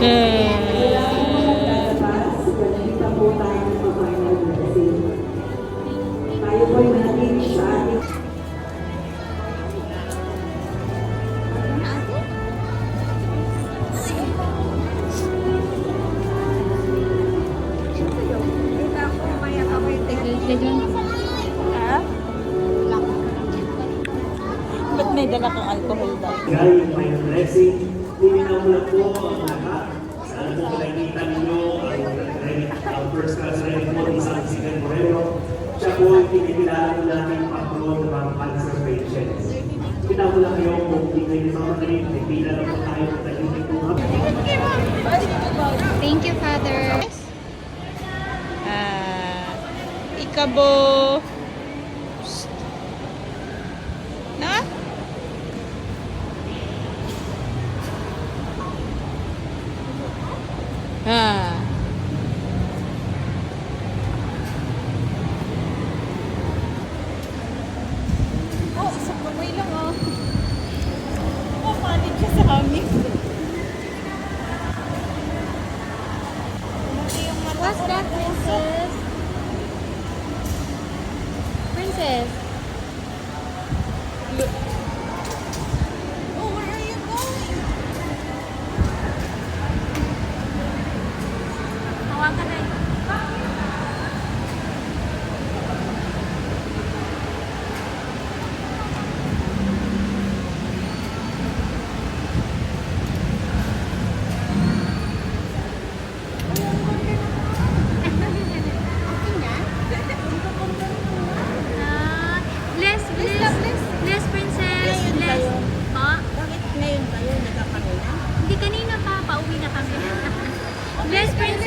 Yay! Tayo po'y natin sa ating Ba't may dala kang alcohol daw? Gayong may blessing, tininaw mo lang po ang lahat. Sana po nakikita ninyo ang first class ready po ni San Sigan Moreno. Siya po yung kinikilala mo namin patron ng mga cancer patients. Kita mo lang kayo kung hindi kayo sa mga galing, may pila na po tayo ng tahimik po. Thank you, Father. Ikabo. Na? Oh, isang kamay lang oh. Oh, panig ka sa amin. What's that, princess? Princess? Oh, where are you going? Hawakan na yun. Bless, princess. Bless. Ha? Bakit ngayon kayo nagkakanina? Hindi, kanina pa. Pauwi na kami. Bless, princess.